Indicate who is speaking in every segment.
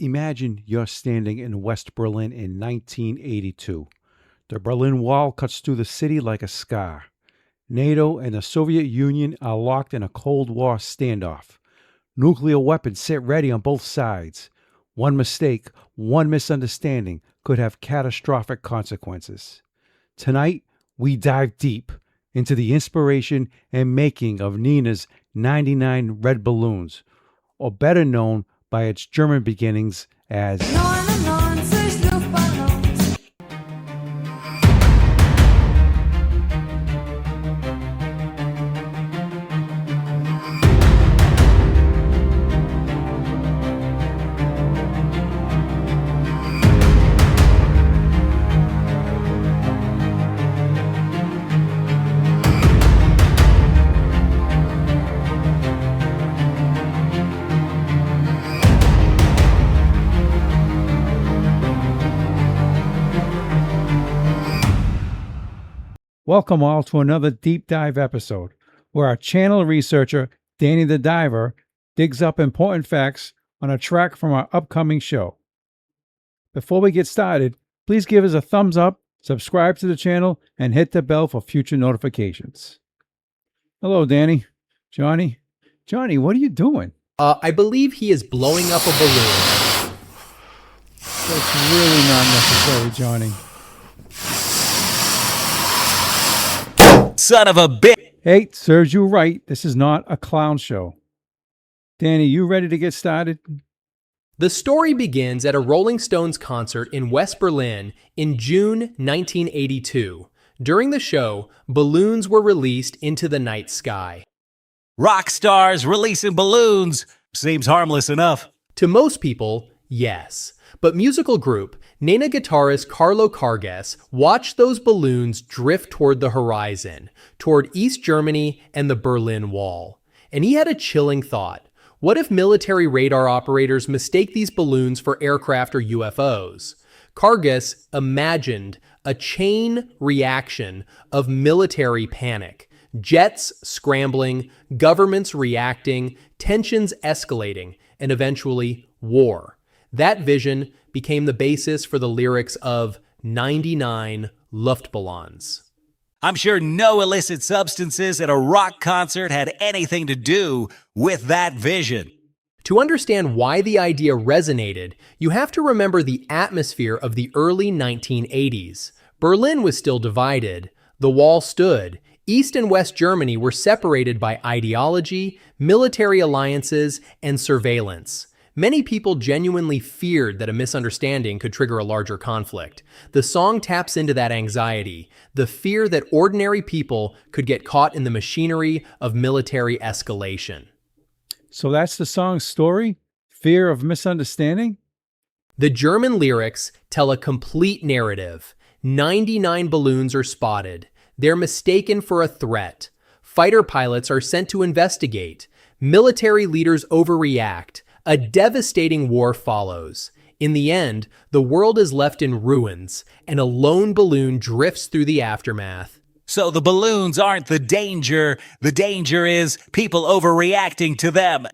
Speaker 1: Imagine you're standing in West Berlin in 1982. The Berlin Wall cuts through the city like a scar. NATO and the Soviet Union are locked in a Cold War standoff. Nuclear weapons sit ready on both sides. One mistake, one misunderstanding could have catastrophic consequences. Tonight, we dive deep into the inspiration and making of Nena's 99 Red Balloons, or better known by its German beginnings as
Speaker 2: 99 Luftballons.
Speaker 1: Welcome all to another deep dive episode where our channel researcher, Danny the Diver, digs up important facts on a track from our upcoming show. Before we get started, please give us a thumbs up, subscribe to the channel, and hit the bell for future notifications. Hello, Danny. Johnny, what are you doing?
Speaker 3: I believe he is blowing up a balloon.
Speaker 1: That's really not necessary, Johnny.
Speaker 4: Son of a bitch!
Speaker 1: Hey, serves you right. This is not a clown show. Danny, you ready to get started?
Speaker 3: The story begins at a Rolling Stones concert in West Berlin in June 1982. During the show, balloons were released into the night sky.
Speaker 4: Rock stars releasing balloons seems harmless enough.
Speaker 3: To most people, yes. But musical group Nena guitarist Carlo Carges watched those balloons drift toward the horizon, toward East Germany and the Berlin Wall. And he had a chilling thought. What if military radar operators mistake these balloons for aircraft or UFOs? Carges imagined a chain reaction of military panic. Jets scrambling, governments reacting, tensions escalating, and eventually war. That vision became the basis for the lyrics of 99 Luftballons.
Speaker 4: I'm sure no illicit substances at a rock concert had anything to do with that vision.
Speaker 3: To understand why the idea resonated, you have to remember the atmosphere of the early 1980s. Berlin was still divided. The wall stood. East and West Germany were separated by ideology, military alliances, and surveillance. Many people genuinely feared that a misunderstanding could trigger a larger conflict. The song taps into that anxiety, the fear that ordinary people could get caught in the machinery of military escalation.
Speaker 1: So that's the song's story? Fear of misunderstanding?
Speaker 3: The German lyrics tell a complete narrative. 99 balloons are spotted. They're mistaken for a threat. Fighter pilots are sent to investigate. Military leaders overreact. A devastating war follows. In the end, the world is left in ruins, and a lone balloon drifts through the aftermath.
Speaker 4: So the balloons aren't the danger is people overreacting to them.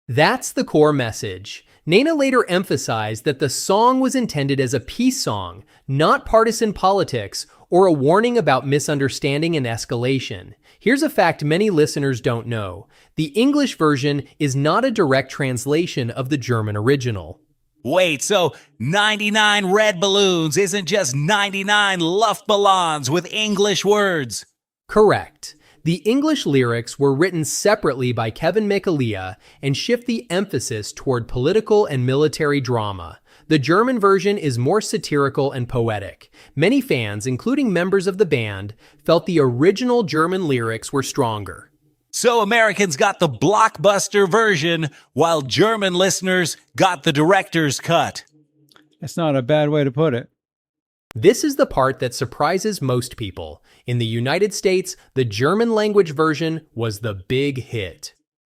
Speaker 3: That's the core message. Nena later emphasized that the song was intended as a peace song, not partisan politics or a warning about misunderstanding and escalation. Here's a fact many listeners don't know. The English version is not a direct translation of the German original.
Speaker 4: Wait, so 99 red balloons isn't just 99 Luftballons with English words?
Speaker 3: Correct. The English lyrics were written separately by Kevin McAleer and shift the emphasis toward political and military drama. The German version is more satirical and poetic. Many fans, including members of the band, felt the original German lyrics were stronger.
Speaker 4: So Americans got the blockbuster version, while German listeners got the director's cut.
Speaker 1: That's not a bad way to put it.
Speaker 3: This is the part that surprises most people. In the United States, the German language version was the big hit.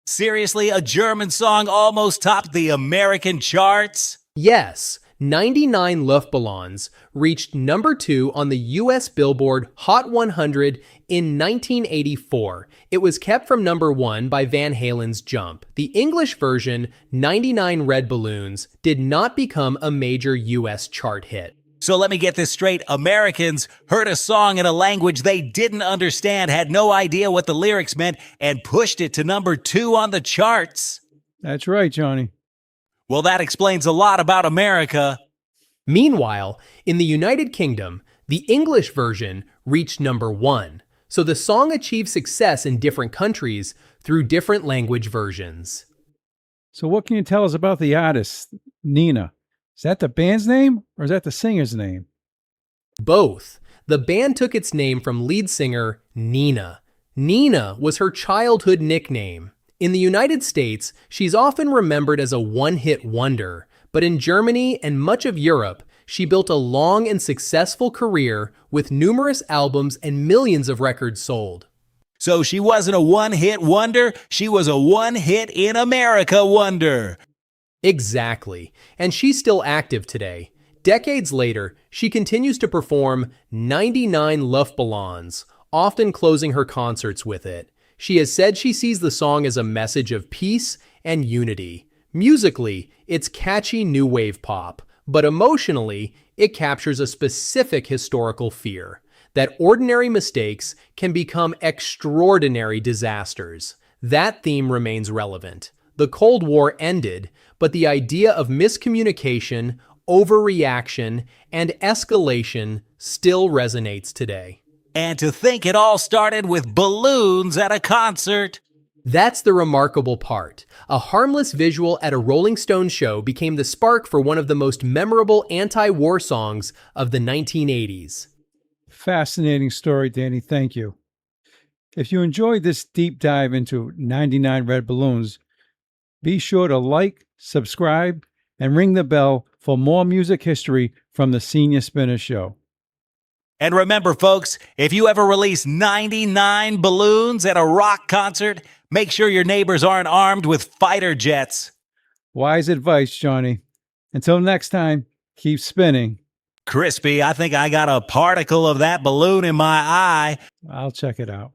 Speaker 4: Seriously, a German song almost topped the American charts?
Speaker 3: Yes, 99 Luftballons reached number 2 on the US Billboard Hot 100 in 1984. It was kept from number 1 by Van Halen's Jump. The English version, 99 Red Balloons, did not become a major US chart hit.
Speaker 4: So let me get this straight. Americans heard a song in a language they didn't understand, had no idea what the lyrics meant, and pushed it to number 2 on the charts.
Speaker 1: That's right, Johnny.
Speaker 4: Well, that explains a lot about America.
Speaker 3: Meanwhile, in the United Kingdom, the English version reached number 1. So the song achieved success in different countries through different language versions.
Speaker 1: So what can you tell us about the artist, Nena? Is that the band's name or is that the singer's name?
Speaker 3: Both. The band took its name from lead singer Nena. Nena was her childhood nickname. In the United States, she's often remembered as a one-hit wonder, but in Germany and much of Europe, she built a long and successful career with numerous albums and millions of records sold.
Speaker 4: So she wasn't a one-hit wonder, she was a one-hit in America wonder.
Speaker 3: Exactly, and she's still active today. Decades later, she continues to perform 99 Luftballons, often closing her concerts with it. She has said she sees the song as a message of peace and unity. Musically, it's catchy new wave pop, but emotionally, it captures a specific historical fear that ordinary mistakes can become extraordinary disasters. That theme remains relevant. The Cold War ended, but the idea of miscommunication, overreaction, and escalation still resonates today.
Speaker 4: And to think it all started with balloons at a concert.
Speaker 3: That's the remarkable part. A harmless visual at a Rolling Stones show became the spark for one of the most memorable anti-war songs of the 1980s.
Speaker 1: Fascinating story, Danny. Thank you. If you enjoyed this deep dive into 99 Red Balloons, be sure to like, subscribe, and ring the bell for more music history from the Senior Spinner Show.
Speaker 4: And remember, folks, if you ever release 99 balloons at a rock concert, make sure your neighbors aren't armed with fighter jets.
Speaker 1: Wise advice, Johnny. Until next time, keep spinning.
Speaker 4: Crispy, I think I got a particle of that balloon in my eye.
Speaker 1: I'll check it out.